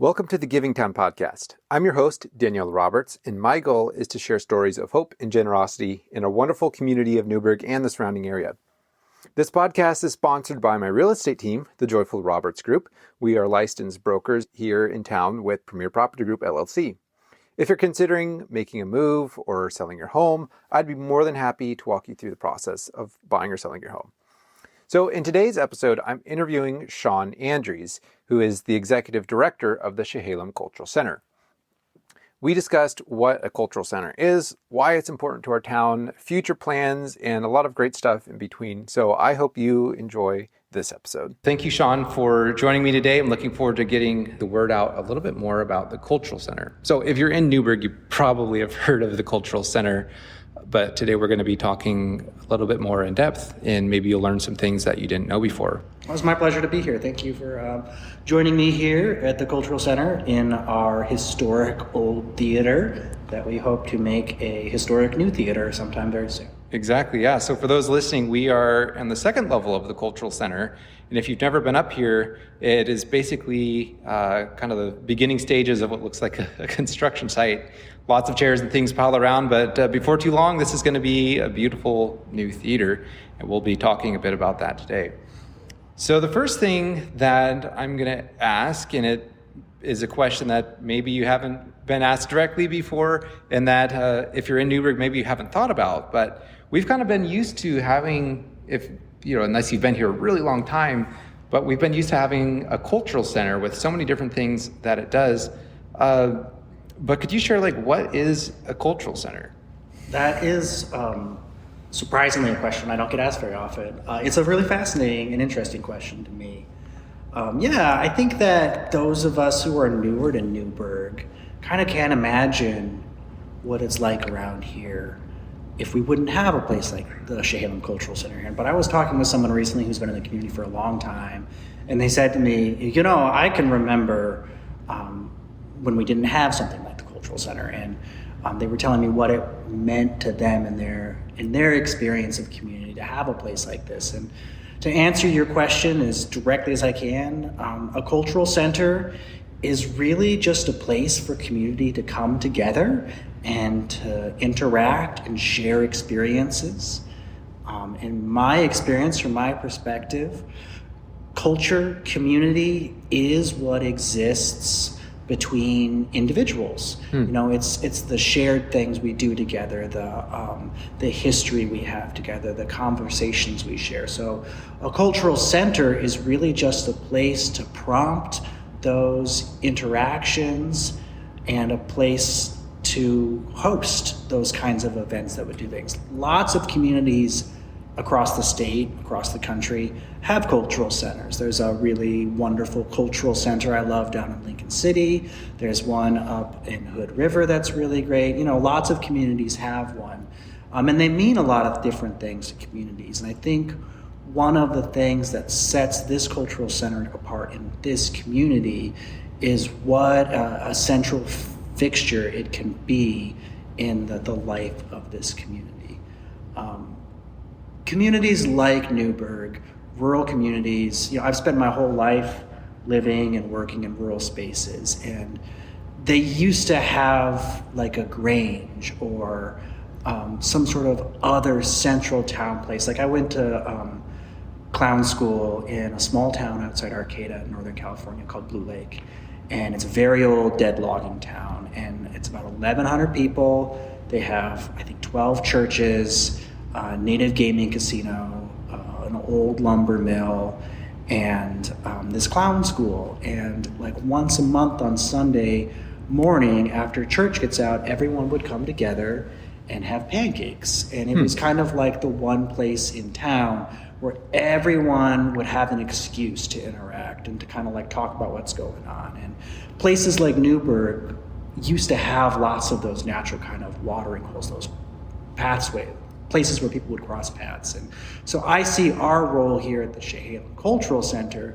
Welcome to the Giving Town podcast. I'm your host, Danielle Roberts, and my goal is to share stories of hope and generosity in a wonderful community of Newberg and the surrounding area. This podcast is sponsored by my real estate team, the Joyful Roberts Group. We are licensed brokers here in town with Premier Property Group, LLC. If you're considering making a move or selling your home, I'd be more than happy to walk you through the process of buying or selling your home. So in today's episode, I'm interviewing Sean Andries, who is the executive director of the Chehalem Cultural Center. We discussed what a cultural center is, why it's important to our town, future plans, and a lot of great stuff in between. So I hope you enjoy this episode. Thank you, Sean, for joining me today. I'm looking forward to getting the word out a little bit more about the Cultural Center. So if you're in Newberg, you probably have heard of the Cultural Center, but today we're going to be talking a little bit more in depth, and maybe you'll learn some things that you didn't know before. Well, it's my pleasure to be here. Thank you for joining me here at the Cultural Center in our historic old theater that we hope to make a historic new theater sometime very soon. Exactly, yeah. So for those listening, we are on the second level of the Cultural Center. And if you've never been up here, it is basically kind of the beginning stages of what looks like a construction site. Lots of chairs and things piled around, but before too long, this is going to be a beautiful new theater, and we'll be talking a bit about that today. So the first thing that I'm going to ask, and it is a question that maybe you haven't been asked directly before, and that if you're in Newberg, maybe you haven't thought about, but we've kind of been used to having, unless you've been here a really long time, but we've been used to having a cultural center with so many different things that it does. But could you share, what is a cultural center? That is surprisingly a question I don't get asked very often. It's a really fascinating and interesting question to me. I think that those of us who are newer to Newberg kind of can't imagine what it's like around here if we wouldn't have a place like the Chehalem Cultural Center here. But I was talking with someone recently who's been in the community for a long time, and they said to me, I can remember when we didn't have something like the Cultural Center, and they were telling me what it meant to them in their experience of community to have a place like this. And to answer your question as directly as I can, a cultural center is really just a place for community to come together and to interact and share experiences. In my experience, from my perspective, culture, community is what exists between individuals. It's the shared things we do together, the history we have together, the conversations we share. So a cultural center is really just a place to prompt those interactions and a place to host those kinds of events that would do things. Lots of communities across the state, across the country, have cultural centers. There's a really wonderful cultural center I love down in Lincoln City. There's one up in Hood River that's really great. Lots of communities have one. And they mean a lot of different things to communities. And I think one of the things that sets this cultural center apart in this community is what a central fixture it can be in the life of this community. Communities like Newberg, rural communities, I've spent my whole life living and working in rural spaces, and they used to have like a Grange or some sort of other central town place. Like I went to clown school in a small town outside Arcata in Northern California called Blue Lake, and it's a very old dead logging town, and it's about 1,100 people. They have, I think, 12 churches, native gaming casino, an old lumber mill, and this clown school. And once a month on Sunday morning after church gets out, everyone would come together and have pancakes. And it was kind of like the one place in town where everyone would have an excuse to interact and to kind of talk about what's going on. And places like Newberg used to have lots of those natural kind of watering holes, those pathways, places where people would cross paths. And so I see our role here at the Chehalem Cultural Center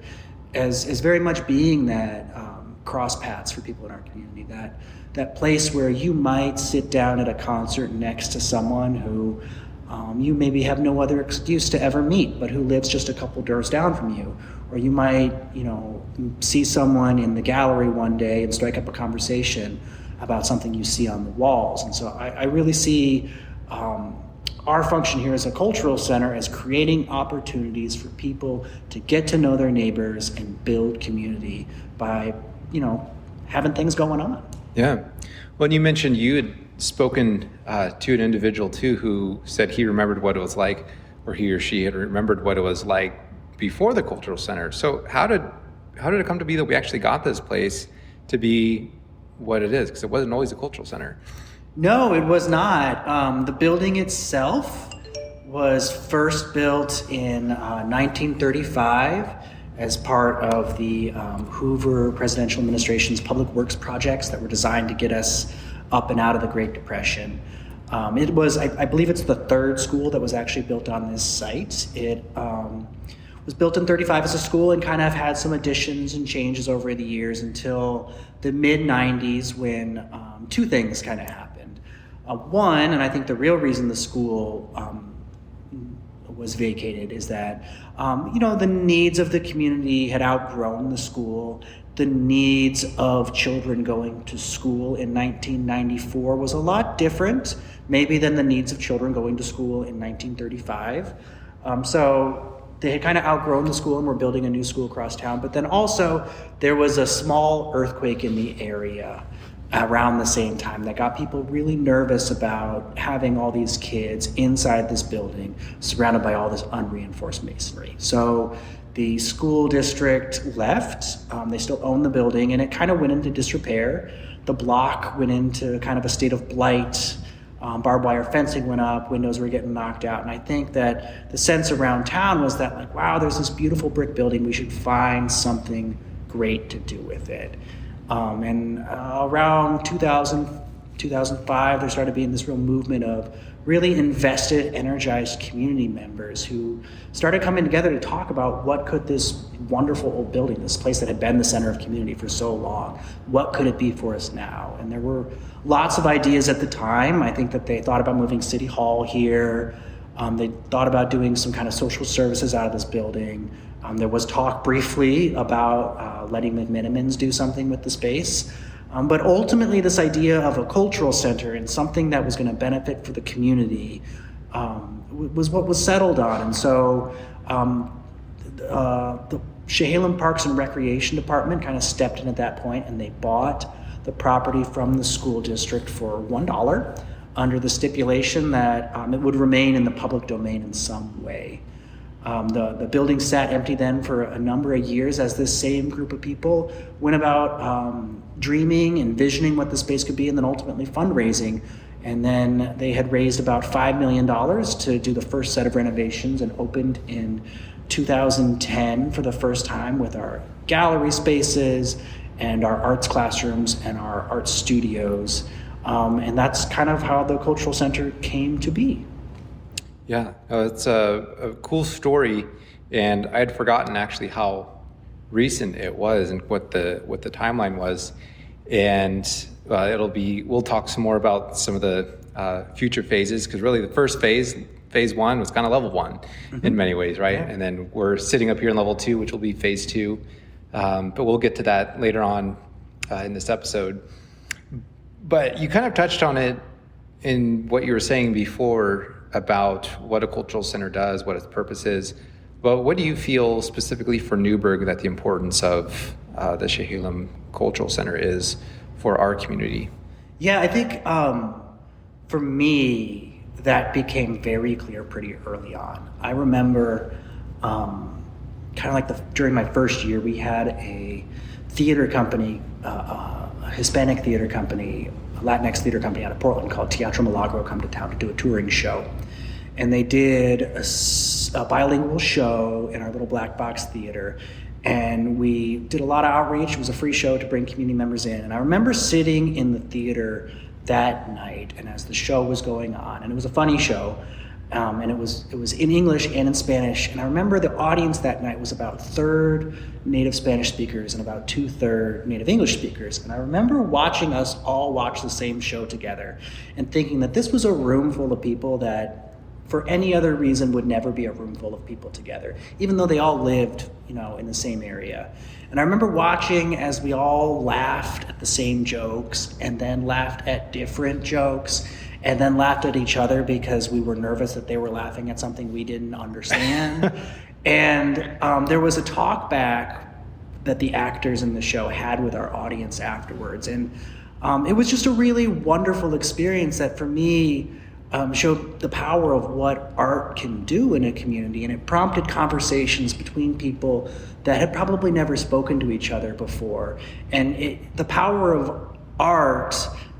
as very much being that cross paths for people in our community, that place where you might sit down at a concert next to someone who you maybe have no other excuse to ever meet, but who lives just a couple doors down from you, or you might, see someone in the gallery one day and strike up a conversation about something you see on the walls. And so I really see our function here as a cultural center as creating opportunities for people to get to know their neighbors and build community by, having things going on. Yeah. Well, you mentioned you had spoken to an individual too who said he remembered what it was like, or he or she had remembered what it was like before the cultural center. So how did it come to be that we actually got this place to be what it is? Because it wasn't always a cultural center. No, it was not. The building itself was first built in 1935 as part of the Hoover presidential administration's public works projects that were designed to get us up and out of the Great Depression. It was, I believe it's the third school that was actually built on this site. It was built in 35 as a school and kind of had some additions and changes over the years until the mid-90s when two things kind of happened. One, and I think the real reason the school was vacated is that, the needs of the community had outgrown the school. The needs of children going to school in 1994 was a lot different, maybe than the needs of children going to school in 1935. So they had kind of outgrown the school and were building a new school across town. But then also there was a small earthquake in the area around the same time that got people really nervous about having all these kids inside this building surrounded by all this unreinforced masonry. So the school district left. They still own the building, and it kind of went into disrepair. The block went into kind of a state of blight. Barbed wire fencing went up, windows were getting knocked out. And I think that the sense around town was that, like, wow, there's this beautiful brick building. We should find something great to do with it. And around 2000, 2005, there started being this real movement of really invested, energized community members who started coming together to talk about what could this wonderful old building, this place that had been the center of community for so long, what could it be for us now? And there were lots of ideas at the time. I think that they thought about moving City Hall here. They thought about doing some kind of social services out of this building. There was talk briefly about letting McMenamins do something with the space. But ultimately, this idea of a cultural center and something that was going to benefit for the community was what was settled on. And so the Chehalem Parks and Recreation Department kind of stepped in at that point, and they bought the property from the school district for $1 under the stipulation that it would remain in the public domain in some way. The building sat empty then for a number of years as this same group of people went about dreaming, envisioning what the space could be, and then ultimately fundraising. And then they had raised about $5 million to do the first set of renovations and opened in 2010 for the first time with our gallery spaces and our arts classrooms and our art studios. And that's kind of how the cultural center came to be. Yeah, it's a cool story, and I had forgotten actually how recent it was and what the timeline was. And we'll talk some more about some of the future phases, because really the first phase one, was kind of level one in many ways, right? Yeah. And then we're sitting up here in level two, which will be phase two. But we'll get to that later on in this episode. But you kind of touched on it in what you were saying before about what a cultural center does, what its purpose is. But what do you feel specifically for Newberg that the importance of the Chehalem Cultural Center is for our community? Yeah, I think for me, that became very clear pretty early on. I remember kind of like during my first year, we had a theater company, a Hispanic theater company, a Latinx theater company out of Portland called Teatro Milagro come to town to do a touring show. And they did a bilingual show in our little black box theater. And we did a lot of outreach. It was a free show to bring community members in. And I remember sitting in the theater that night, and as the show was going on, and it was a funny show, and it was in English and in Spanish. And I remember the audience that night was about a third native Spanish speakers and about 2/3 native English speakers. And I remember watching us all watch the same show together and thinking that this was a room full of people that for any other reason would never be a room full of people together, even though they all lived, in the same area. And I remember watching as we all laughed at the same jokes and then laughed at different jokes and then laughed at each other because we were nervous that they were laughing at something we didn't understand. And there was a talk back that the actors in the show had with our audience afterwards. And it was just a really wonderful experience that for me showed the power of what art can do in a community. And it prompted conversations between people that had probably never spoken to each other before. And the power of art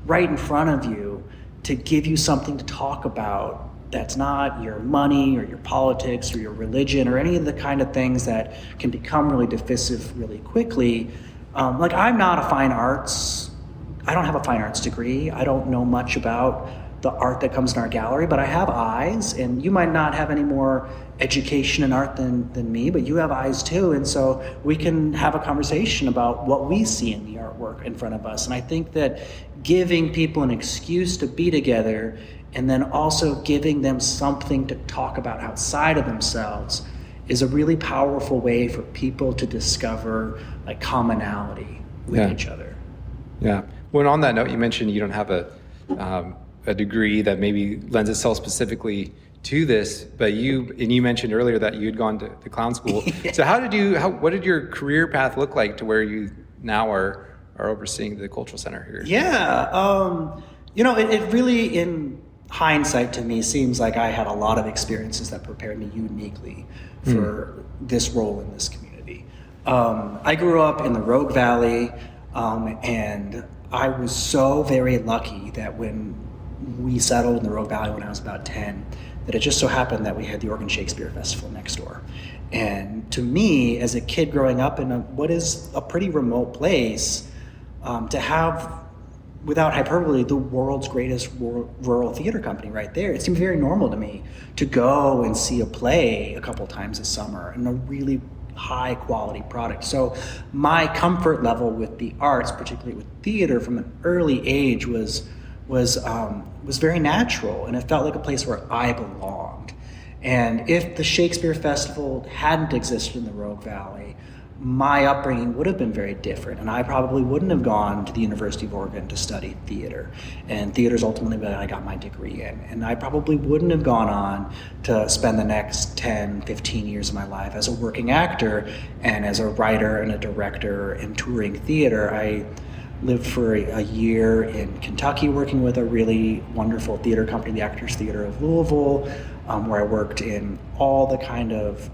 right in front of you to give you something to talk about that's not your money or your politics or your religion or any of the kind of things that can become really divisive really quickly. Like I don't have a fine arts degree. I don't know much about the art that comes in our gallery, but I have eyes, and you might not have any more education in art than me, but you have eyes too. And so we can have a conversation about what we see in the artwork in front of us. And I think that giving people an excuse to be together and then also giving them something to talk about outside of themselves is a really powerful way for people to discover like commonality with each other. Yeah. Well, on that note, you mentioned you don't have a degree that maybe lends itself specifically to this, but you mentioned earlier that you had gone to clown school. So what did your career path look like to where you now are overseeing the cultural center here? Yeah. It really, in hindsight to me, seems like I had a lot of experiences that prepared me uniquely for this role in this community. I grew up in the Rogue Valley, and I was so very lucky that when we settled in the Rogue Valley when I was about 10, that it just so happened that we had the Oregon Shakespeare Festival next door. And to me, as a kid growing up in what is a pretty remote place, to have, without hyperbole, the world's greatest rural theater company right there, it seemed very normal to me to go and see a play a couple times a summer and a really high quality product. So my comfort level with the arts, particularly with theater from an early age, was very natural, and it felt like a place where I belonged. And if the Shakespeare Festival hadn't existed in the Rogue Valley, my upbringing would have been very different, and I probably wouldn't have gone to the University of Oregon to study theater. And theater is ultimately what I got my degree in. And I probably wouldn't have gone on to spend the next 10, 15 years of my life as a working actor and as a writer and a director and touring theater. I lived for a year in Kentucky working with a really wonderful theater company, the Actors Theater of Louisville, where I worked in all the kind of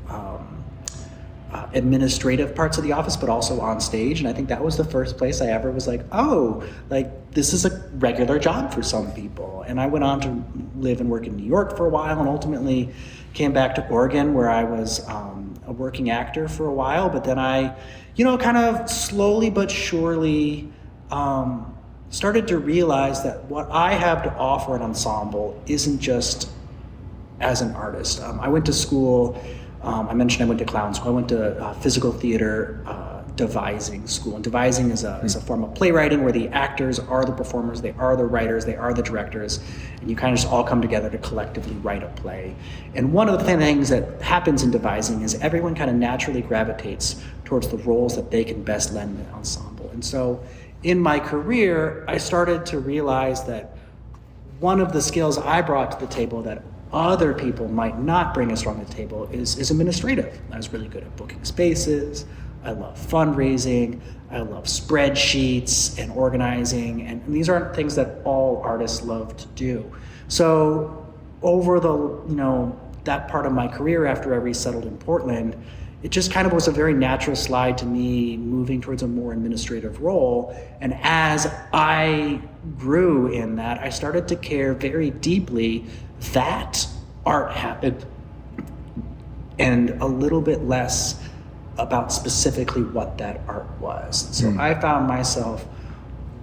administrative parts of the office, but also on stage. And I think that was the first place I ever was like, oh, like this is a regular job for some people. And I went on to live and work in New York for a while, and ultimately came back to Oregon, where I was a working actor for a while. But then I, kind of slowly but surely started to realize that what I have to offer an ensemble isn't just as an artist. I went to school. I mentioned I went to clown school. I went to physical theater devising school. And devising is a form of playwriting where the actors are the performers, they are the writers, they are the directors, and you kind of just all come together to collectively write a play. And one of the things that happens in devising is everyone kind of naturally gravitates towards the roles that they can best lend an ensemble. And so in my career, I started to realize that one of the skills I brought to the table that other people might not bring as strong to the table is administrative. I was really good at booking spaces. I love fundraising. I love spreadsheets and organizing. And these aren't things that all artists love to do. So over that part of my career after I resettled in Portland, it just kind of was a very natural slide to me moving towards a more administrative role. And as I grew in that, I started to care very deeply that art happened and a little bit less about specifically what that art was. So I found myself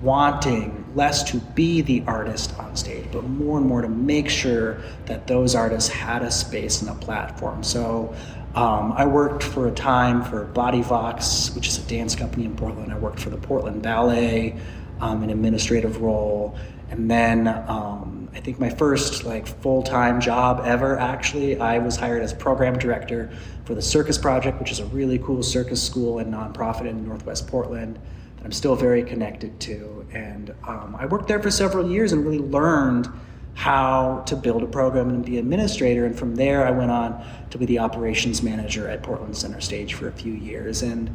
wanting less to be the artist on stage, but more and more to make sure that those artists had a space and a platform. So I worked for a time for Body Vox, which is a dance company in Portland. I worked for the Portland Ballet, an administrative role. And then I think my first like full-time job ever, actually, I was hired as program director for the Circus Project, which is a really cool circus school and nonprofit in Northwest Portland that I'm still very connected to. And I worked there for several years and really learned how to build a program and be administrator. And from there, I went on to be the operations manager at Portland Center Stage for a few years. And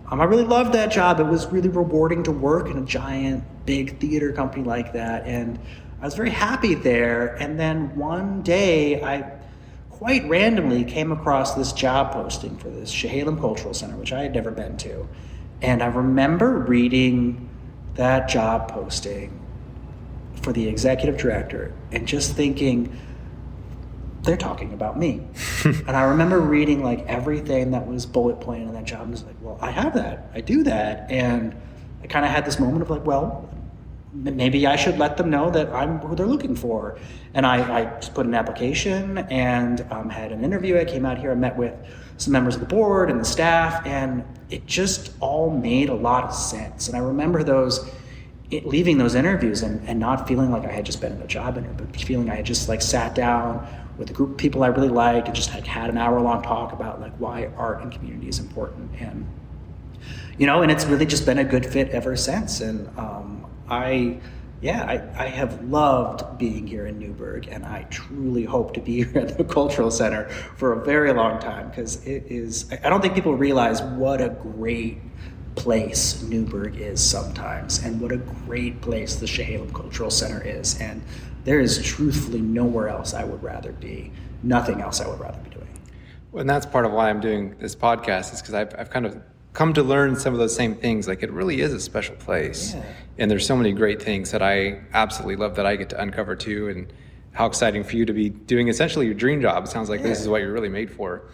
I really loved that job. It was really rewarding to work in a giant, big theater company like that. And I was very happy there. And then one day, I quite randomly came across this job posting for this Chehalem Cultural Center, which I had never been to. And I remember reading that job posting for the executive director and just thinking, they're talking about me. And I remember reading like everything that was bullet pointed in that job and was like, well, I have that, I do that. And I kind of had this moment of like, well, maybe I should let them know that I'm who they're looking for. And I just put an application and had an interview. I came out here, I met with some members of the board and the staff, and it just all made a lot of sense. And I remember leaving those interviews and not feeling like I had just been in a job interview, but feeling I had just like sat down with a group of people I really liked and just had an hour-long talk about like why art and community is important. And and it's really just been a good fit ever since. And I have loved being here in Newberg, and I truly hope to be here at the Cultural Center for a very long time, because I don't think people realize what a great place Newberg is sometimes, and what a great place the Chehalem Cultural Center is. And there is truthfully nowhere else I would rather be, nothing else I would rather be doing. Well, and that's part of why I'm doing this podcast, is because I've kind of come to learn some of those same things. Like, it really is a special place. Yeah. And there's so many great things that I absolutely love that I get to uncover too. And how exciting for you to be doing essentially your dream job. It sounds like This is what you're really made for.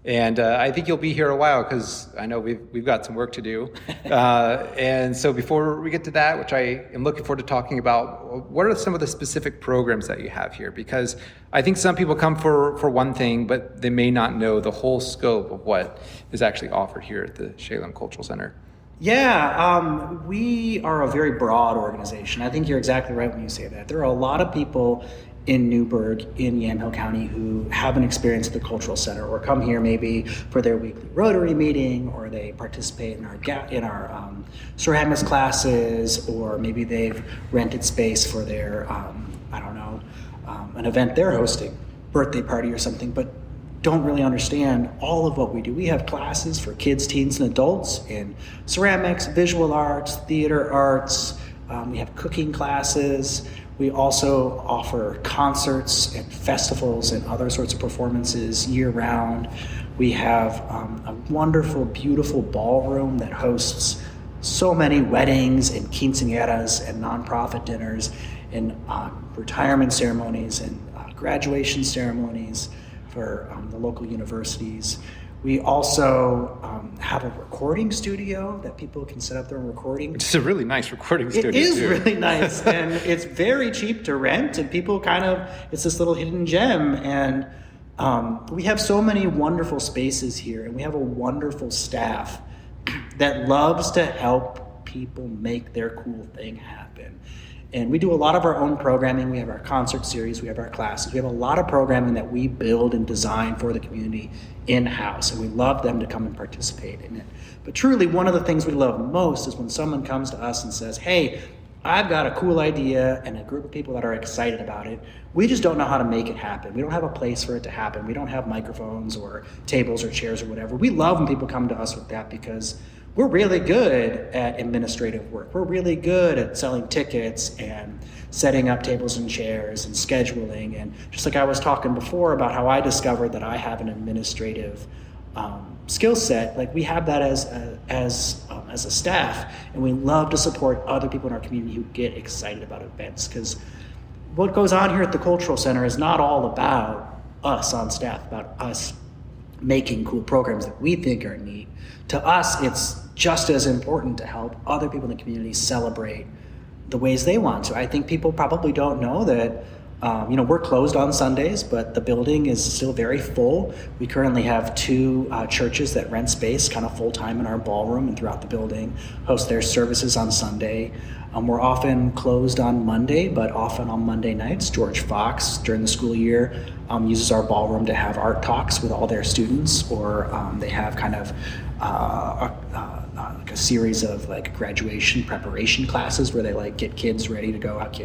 And I think you'll be here a while, because I know we've got some work to do. And so before we get to that, which I am looking forward to talking about, what are some of the specific programs that you have here? Because I think some people come for one thing, but they may not know the whole scope of what is actually offered here at the Chehalem Cultural Center. Yeah, we are a very broad organization. I think you're exactly right when you say that. There are a lot of people in Newberg, in Yamhill County, who have an experience at the Cultural Center, or come here maybe for their weekly Rotary meeting, or they participate in our ceramics classes, or maybe they've rented space for their, an event they're hosting, birthday party or something, but don't really understand all of what we do. We have classes for kids, teens, and adults in ceramics, visual arts, theater arts. We have cooking classes. We also offer concerts and festivals and other sorts of performances year-round. We have a wonderful, beautiful ballroom that hosts so many weddings and quinceañeras and nonprofit dinners and retirement ceremonies and graduation ceremonies for the local universities. We also have a recording studio that people can set up their own recording. It's a really nice recording studio. It is really nice, and it's very cheap to rent, and people it's this little hidden gem. And we have so many wonderful spaces here, and we have a wonderful staff that loves to help people make their cool thing happen. And we do a lot of our own programming. We have our concert series, we have our classes. We have a lot of programming that we build and design for the community in-house, and we love them to come and participate in it. But truly, one of the things we love most is when someone comes to us and says, hey, I've got a cool idea and a group of people that are excited about it. We just don't know how to make it happen. We don't have a place for it to happen. We don't have microphones or tables or chairs or whatever. We love when people come to us with that, because we're really good at administrative work. We're really good at selling tickets and setting up tables and chairs and scheduling. And just like I was talking before about how I discovered that I have an administrative skill set, like we have that as a staff, and we love to support other people in our community who get excited about events. Because what goes on here at the Cultural Center is not all about us on staff, about us making cool programs that we think are neat. To us, it's just as important to help other people in the community celebrate the ways they want to. I think people probably don't know that We're closed on Sundays, but the building is still very full. We currently have two churches that rent space kind of full-time in our ballroom and throughout the building, host their services on Sunday. We're often closed on Monday, but often on Monday nights. George Fox, during the school year, uses our ballroom to have art talks with all their students, or they have kind of like a series of like graduation preparation classes where they like get kids ready to go out.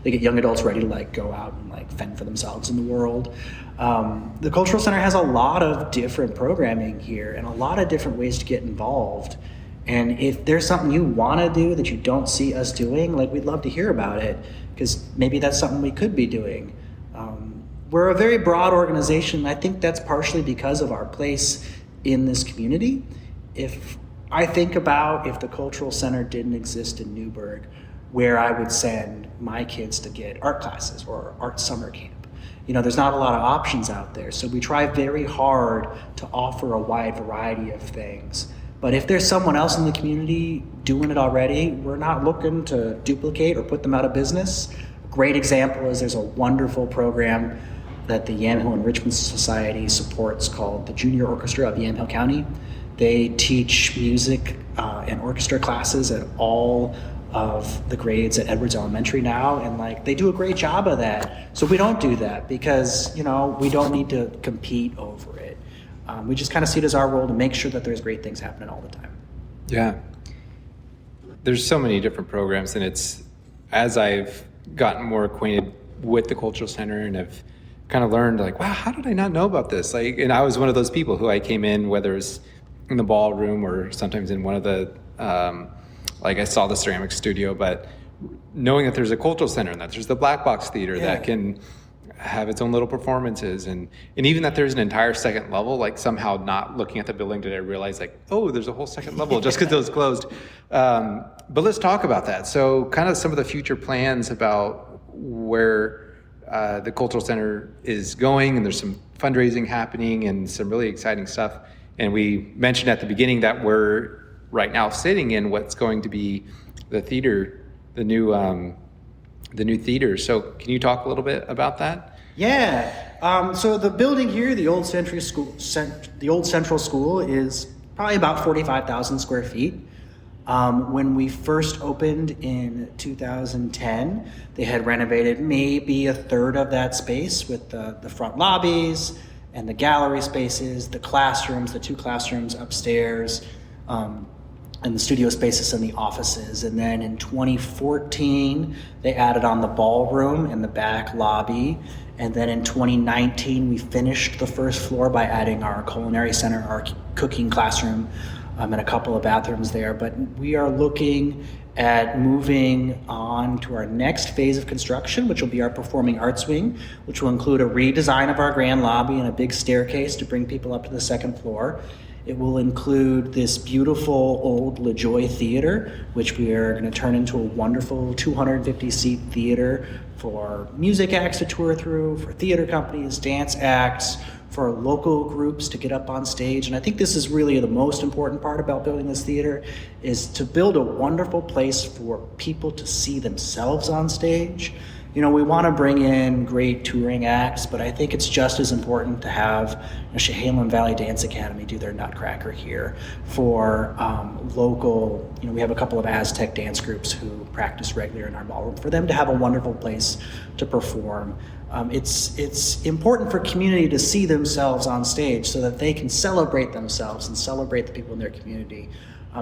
They get young adults ready to like go out and like fend for themselves in the world. The Cultural Center has a lot of different programming here and a lot of different ways to get involved. And if there's something you want to do that you don't see us doing, like we'd love to hear about it, because maybe that's something we could be doing. We're a very broad organization. I think that's partially because of our place in this community. If I think about if the Cultural Center didn't exist in Newberg, where I would send my kids to get art classes or art summer camp. There's not a lot of options out there. So we try very hard to offer a wide variety of things. But if there's someone else in the community doing it already, we're not looking to duplicate or put them out of business. A great example is there's a wonderful program that the Yamhill Enrichment Society supports called the Junior Orchestra of Yamhill County. They teach music and orchestra classes at all of the grades at Edwards Elementary now, and like they do a great job of that. So we don't do that because we don't need to compete over it. We just kind of see it as our role to make sure that there's great things happening all the time. Yeah. There's so many different programs, and it's as I've gotten more acquainted with the Cultural Center and have kind of learned like, wow, how did I not know about this? And I was one of those people who I came in, whether it's in the ballroom or sometimes in one of the, I saw the ceramic studio, but knowing that there's a Cultural Center and that there's the Black Box Theater that can have its own little performances, and even that there's an entire second level, like somehow not looking at the building did I realize like, oh, there's a whole second level just because it was closed. But let's talk about that. So kind of some of the future plans about where the Cultural Center is going, and there's some fundraising happening and some really exciting stuff. And we mentioned at the beginning that we're right now sitting in what's going to be the theater, the new theater. So can you talk a little bit about that? Yeah. So the building here, the old Central School, is probably about 45,000 square feet. When we first opened in 2010, they had renovated maybe a third of that space with the front lobbies and the gallery spaces, the classrooms, the two classrooms upstairs, and the studio spaces and the offices. And then in 2014, they added on the ballroom and the back lobby. And then in 2019, we finished the first floor by adding our culinary center, our cooking classroom, and a couple of bathrooms there. But we are looking at moving on to our next phase of construction, which will be our performing arts wing, which will include a redesign of our grand lobby and a big staircase to bring people up to the second floor. It will include this beautiful old LaJoy Theater, which we are going to turn into a wonderful 250-seat theater for music acts to tour through, for theater companies, dance acts, for local groups to get up on stage. And I think this is really the most important part about building this theater, is to build a wonderful place for people to see themselves on stage. We want to bring in great touring acts, but I think it's just as important to have Chehalem Valley Dance Academy do their Nutcracker here. For local, we have a couple of Aztec dance groups who practice regularly in our ballroom, for them to have a wonderful place to perform. It's important for community to see themselves on stage so that they can celebrate themselves and celebrate the people in their community.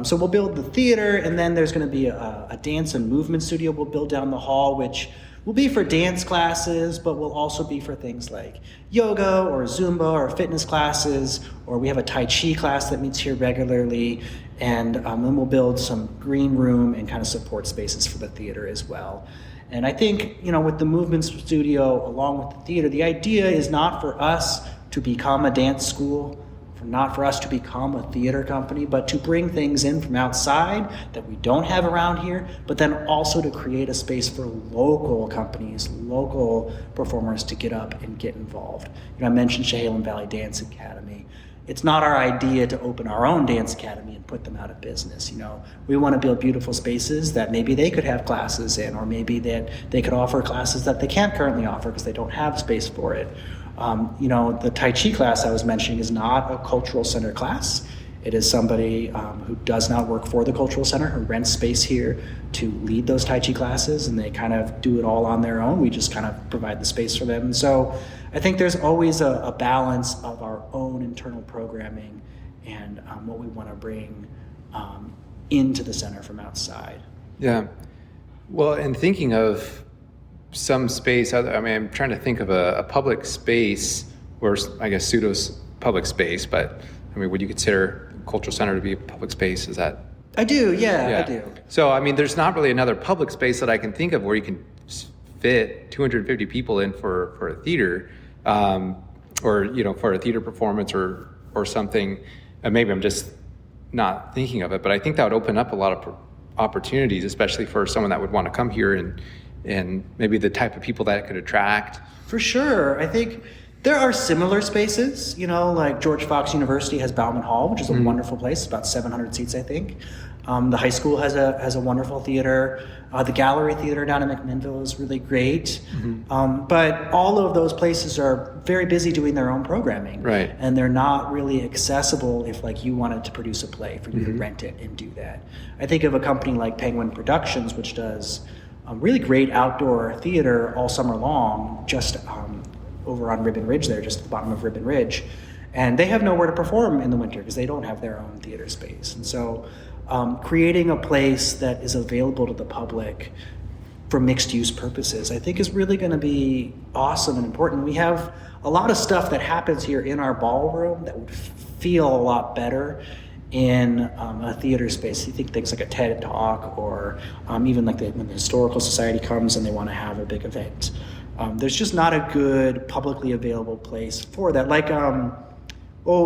So we'll build the theater, and then there's going to be a dance and movement studio we'll build down the hall, which will be for dance classes, but will also be for things like yoga or Zumba or fitness classes, or we have a Tai Chi class that meets here regularly, and then we'll build some green room and kind of support spaces for the theater as well. And I think, with the movement studio along with the theater, the idea is not for us to become a dance school, not for us to become a theater company, but to bring things in from outside that we don't have around here, but then also to create a space for local companies, local performers to get up and get involved. I mentioned Chehalem Valley Dance Academy. it's not our idea to open our own dance academy and put them out of business. We want to build beautiful spaces that maybe they could have classes in, or maybe that they could offer classes that they can't currently offer because they don't have space for it. The Tai Chi class I was mentioning is not a cultural center class. It is somebody who does not work for the cultural center, who rents space here to lead those Tai Chi classes, and they kind of do it all on their own. We just kind of provide the space for them. And so I think there's always a balance of our own internal programming and what we want to bring into the center from outside. Yeah. Well, and thinking of some space, I'm trying to think of a public space, or I guess pseudo's public space, but would you consider cultural center to be a public space? Is that? I do, yeah. I do. So, there's not really another public space that I can think of where you can fit 250 people in for a theater, or for a theater performance or something. Maybe I'm just not thinking of it, but I think that would open up a lot of opportunities, especially for someone that would want to come here and maybe the type of people that it could attract. For sure. I think there are similar spaces, like George Fox University has Bauman Hall, which is a wonderful place. It's about 700 seats, I think. The high school has a wonderful theater. The Gallery Theater down in McMinnville is really great. But all of those places are very busy doing their own programming. Right. And they're not really accessible if you wanted to produce a play for you to rent it and do that. I think of a company like Penguin Productions, which does really great outdoor theater all summer long, just over on Ribbon Ridge there, just at the bottom of Ribbon Ridge. And they have nowhere to perform in the winter because they don't have their own theater space. And so creating a place that is available to the public for mixed use purposes, I think is really going to be awesome and important. We have a lot of stuff that happens here in our ballroom that would feel a lot better in a theater space. You think things like a TED Talk, or even like when the Historical Society comes and they want to have a big event. There's just not a good publicly available place for that. Like,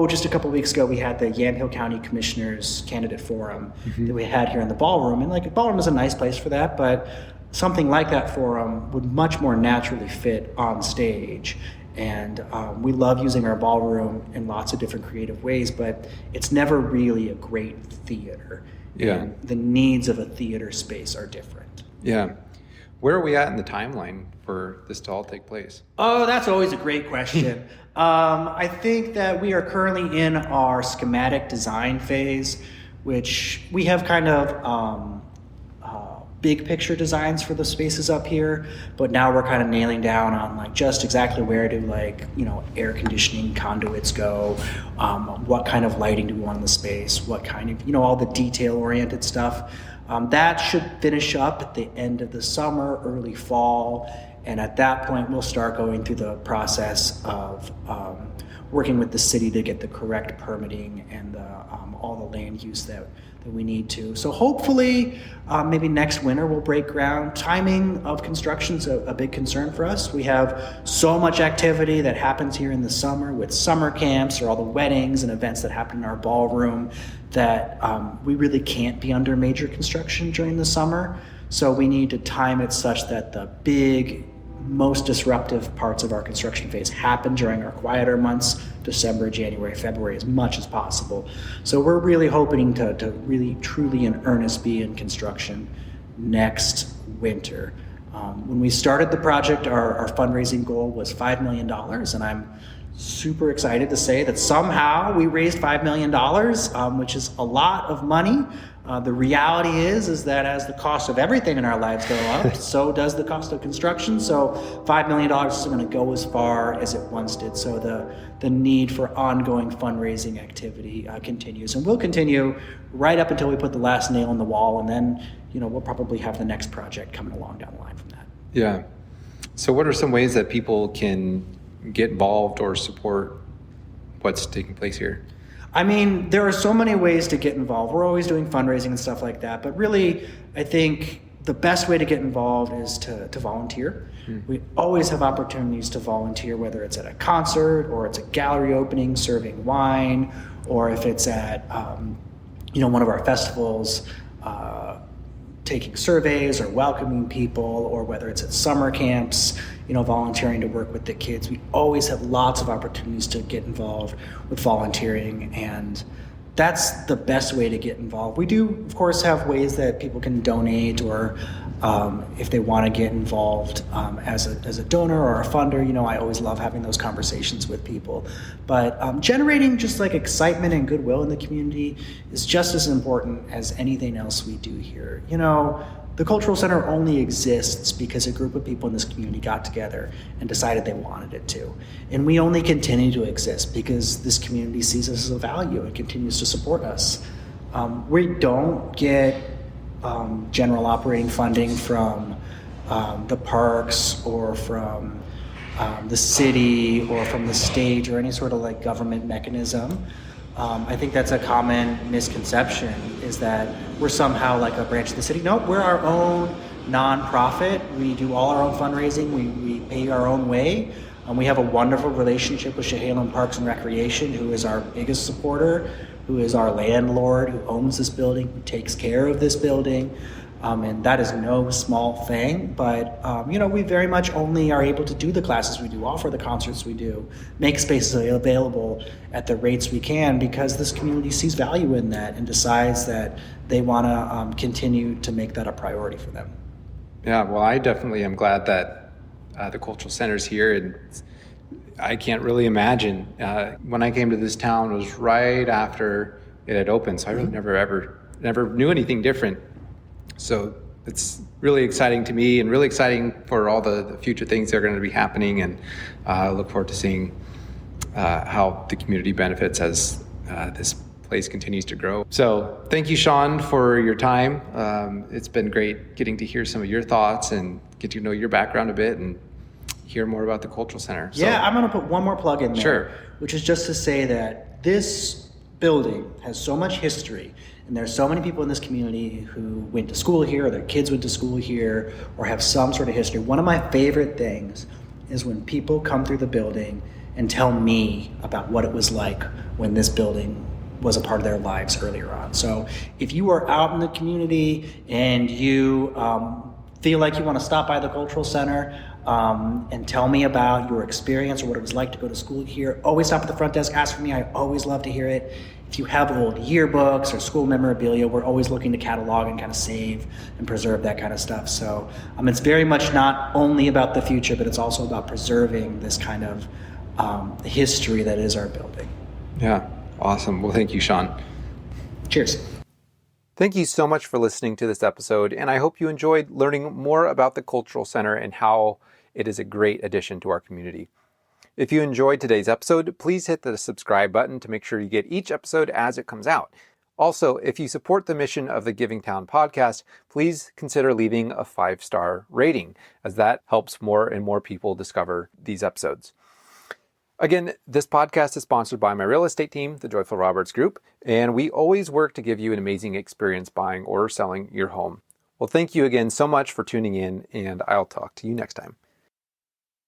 just a couple of weeks ago, we had the Yamhill County Commissioners Candidate Forum that we had here in the ballroom. And a ballroom is a nice place for that, but something like that forum would much more naturally fit on stage. And we love using our ballroom in lots of different creative ways, but it's never really a great theater. Yeah. And the needs of a theater space are different. Yeah. Where are we at in the timeline for this to all take place? Oh, that's always a great question. I think that we are currently in our schematic design phase, which we have kind of big picture designs for the spaces up here, but now we're kind of nailing down on just exactly where do air conditioning conduits go, what kind of lighting do we want in the space, what kind of, all the detail oriented stuff. That should finish up at the end of the summer, early fall, and at that point we'll start going through the process of working with the city to get the correct permitting and all the land use that we need to. So hopefully maybe next winter we'll break ground. Timing of construction's a big concern for us. We have so much activity that happens here in the summer with summer camps or all the weddings and events that happen in our ballroom that we really can't be under major construction during the summer. So we need to time it such that the big, most disruptive parts of our construction phase happen during our quieter months, December, January, February, as much as possible. So we're really hoping to really, truly in earnest be in construction next winter. When we started the project, our fundraising goal was $5 million, and I'm super excited to say that somehow we raised $5 million, which is a lot of money. The reality is that as the cost of everything in our lives go up, so does the cost of construction. So $5 million isn't going to go as far as it once did. So the need for ongoing fundraising activity continues, and will continue right up until we put the last nail in the wall, and then we'll probably have the next project coming along down the line from that. Yeah. So what are some ways that people can get involved or support what's taking place here? There are so many ways to get involved. We're always doing fundraising and stuff like that, but really, I think the best way to get involved is to volunteer. We always have opportunities to volunteer, whether it's at a concert or it's a gallery opening serving wine, or if it's at one of our festivals taking surveys or welcoming people, or whether it's at summer camps volunteering to work with the kids. We always have lots of opportunities to get involved with volunteering, and that's the best way to get involved. We do, of course, have ways that people can donate, or if they want to get involved as a donor or a funder. I always love having those conversations with people. But generating just like excitement and goodwill in the community is just as important as anything else we do here. The Cultural Center only exists because a group of people in this community got together and decided they wanted it to. And we only continue to exist because this community sees us as a value and continues to support us. We don't get general operating funding from the parks or from the city or from the state or any sort of like government mechanism. I think that's a common misconception, is that we're somehow like a branch of the city. No, we're our own nonprofit. We do all our own fundraising. We pay our own way. We have a wonderful relationship with Chehalem Parks and Recreation, who is our biggest supporter, who is our landlord, who owns this building, who takes care of this building. And that is no small thing, but we very much only are able to do the classes we do, offer the concerts we do, make spaces available at the rates we can, because this community sees value in that and decides that they want to continue to make that a priority for them. Yeah, well, I definitely am glad that the Cultural Center's here, and I can't really imagine. When I came to this town, it was right after it had opened, so I really never knew anything different. So it's really exciting to me, and really exciting for all the future things that are going to be happening, and I look forward to seeing how the community benefits as this place continues to grow. So thank you, Sean, for your time. It's been great getting to hear some of your thoughts and get to know your background a bit and hear more about the Cultural Center. So, yeah, I'm going to put one more plug in there, sure, which is just to say that this building has so much history. And there's so many people in this community who went to school here, or their kids went to school here, or have some sort of history. One of my favorite things is when people come through the building and tell me about what it was like when this building was a part of their lives earlier on. So if you are out in the community and you feel like you want to stop by the Cultural Center and tell me about your experience or what it was like to go to school here, always stop at the front desk, ask for me. I always love to hear it. If you have old yearbooks or school memorabilia, we're always looking to catalog and kind of save and preserve that kind of stuff. So it's very much not only about the future, but it's also about preserving this kind of history that is our building. Yeah, awesome. Well, thank you, Sean. Cheers. Thank you so much for listening to this episode, and I hope you enjoyed learning more about the Cultural Center and how it is a great addition to our community. If you enjoyed today's episode, please hit the subscribe button to make sure you get each episode as it comes out. Also, if you support the mission of the Giving Town podcast, please consider leaving a 5-star rating, as that helps more and more people discover these episodes. Again, this podcast is sponsored by my real estate team, the Joyful Roberts Group, and we always work to give you an amazing experience buying or selling your home. Well, thank you again so much for tuning in, and I'll talk to you next time.